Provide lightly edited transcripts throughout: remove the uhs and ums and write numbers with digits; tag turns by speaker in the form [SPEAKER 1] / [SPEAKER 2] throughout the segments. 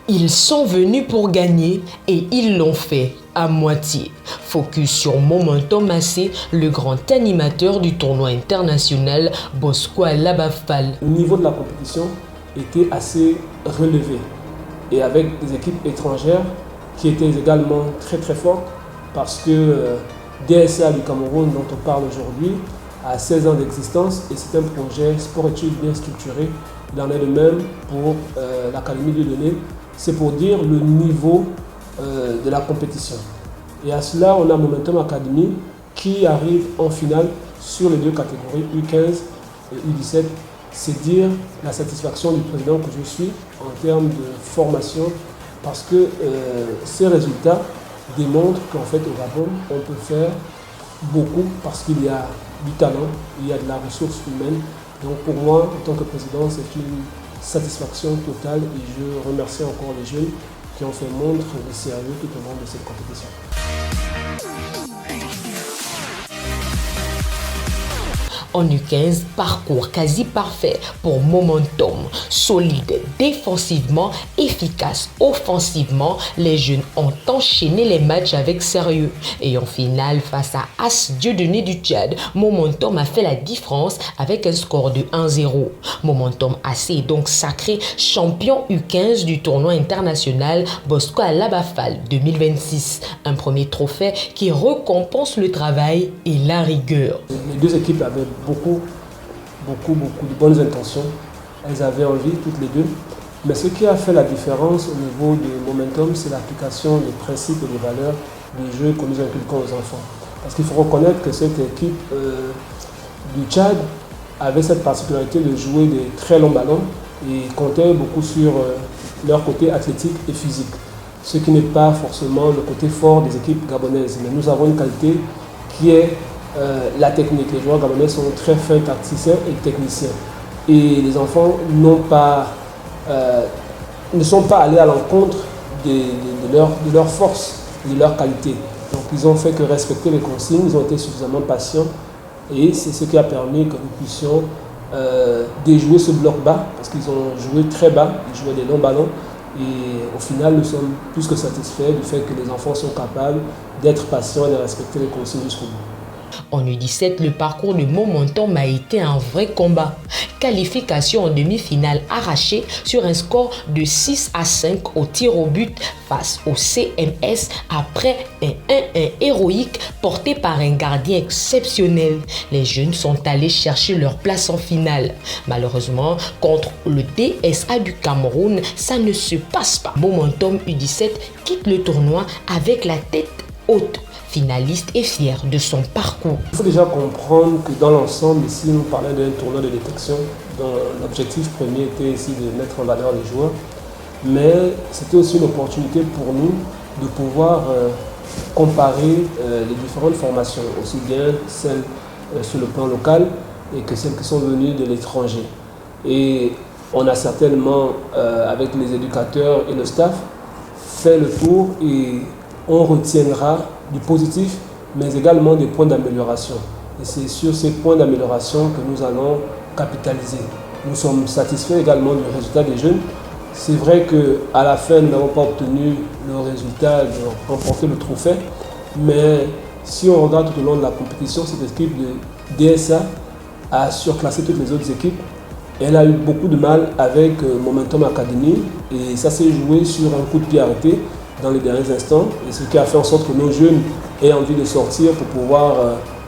[SPEAKER 1] Ils sont venus pour gagner et ils l'ont fait à moitié. Focus sur Momentum AC, le grand animateur du tournoi international Bosco Alaba-Fall.
[SPEAKER 2] Le niveau de la compétition était assez relevé et avec des équipes étrangères qui étaient également très fortes parce que DSA du Cameroun dont on parle aujourd'hui a 16 ans d'existence et c'est un projet sport-études bien structuré. Il en est de même pour l'Académie de Dieudonné. C'est pour dire le niveau de la compétition. Et à cela, on a Momentum Academy qui arrive en finale sur les deux catégories, U15 et U17. C'est dire la satisfaction du président que je suis en termes de formation parce que ces résultats démontrent qu'en fait au Gabon, on peut faire beaucoup parce qu'il y a du talent, il y a de la ressource humaine. Donc pour moi, en tant que président, c'est une satisfaction totale et je remercie encore les jeunes qui ont fait montre de sérieux tout au long de cette compétition.
[SPEAKER 1] En U15, parcours quasi parfait pour Momentum. Solide défensivement, efficace offensivement, les jeunes ont enchaîné les matchs avec sérieux. Et en finale, face à As Dieudonné du Tchad, Momentum a fait la différence avec un score de 1-0. Momentum AC est donc sacré champion U15 du tournoi international Bosco Alaba-Fall 2026. Un premier trophée qui récompense le travail et la rigueur.
[SPEAKER 2] Les deux équipes avaient beaucoup de bonnes intentions. Elles avaient envie, toutes les deux. Mais ce qui a fait la différence au niveau de Momentum, c'est l'application des principes et des valeurs du jeu que nous inculquons aux enfants. Parce qu'il faut reconnaître que cette équipe du Tchad avait cette particularité de jouer des très longs ballons et comptait beaucoup sur leur côté athlétique et physique. Ce qui n'est pas forcément le côté fort des équipes gabonaises. Mais nous avons une qualité qui est la technique. Les joueurs gabonais sont très fins tacticiens et techniciens. Et les enfants ne sont pas allés à l'encontre de leur force, de leur qualité. Donc ils ont fait que respecter les consignes, ils ont été suffisamment patients et c'est ce qui a permis que nous puissions déjouer ce bloc bas parce qu'ils ont joué très bas, ils jouaient des longs ballons et au final nous sommes plus que satisfaits du fait que les enfants sont capables d'être patients et de respecter les consignes jusqu'au bout.
[SPEAKER 1] En U17, le parcours de Momentum a été un vrai combat. Qualification en demi-finale arrachée sur un score de 6-5 au tir au but face au CMS après un 1-1 héroïque porté par un gardien exceptionnel. Les jeunes sont allés chercher leur place en finale. Malheureusement, contre le DSA du Cameroun, ça ne se passe pas. Momentum U17 quitte le tournoi avec la tête haute. Finaliste et fier de son parcours.
[SPEAKER 2] Il faut déjà comprendre que dans l'ensemble, ici, nous parlons d'un tournoi de détection dont l'objectif premier était ici de mettre en valeur les joueurs. Mais c'était aussi une opportunité pour nous de pouvoir comparer les différentes formations, aussi bien celles sur le plan local et que celles qui sont venues de l'étranger. Et on a certainement, avec les éducateurs et le staff, fait le tour et on retiendra du positif, mais également des points d'amélioration. Et c'est sur ces points d'amélioration que nous allons capitaliser. Nous sommes satisfaits également du résultat des jeunes. C'est vrai qu'à la fin, nous n'avons pas obtenu le résultat de remporter le trophée, mais si on regarde tout au long de la compétition, cette équipe de DSA a surclassé toutes les autres équipes. Elle a eu beaucoup de mal avec Momentum Academy et ça s'est joué sur un coup de pied arrêté dans les derniers instants, et ce qui a fait en sorte que nos jeunes aient envie de sortir pour pouvoir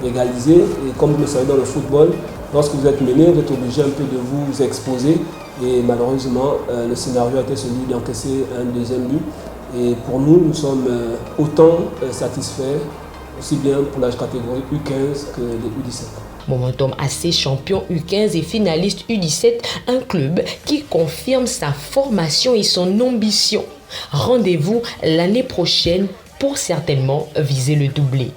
[SPEAKER 2] égaliser. Et comme vous le savez dans le football, lorsque vous êtes mené, vous êtes obligé un peu de vous exposer. Et malheureusement, le scénario a été celui d'encaisser un deuxième but. Et pour nous, nous sommes autant satisfaits, aussi bien pour la catégorie U15 que les U17.
[SPEAKER 1] Momentum AC, champion U15 et finaliste U17, un club qui confirme sa formation et son ambition. Rendez-vous l'année prochaine pour certainement viser le doublé.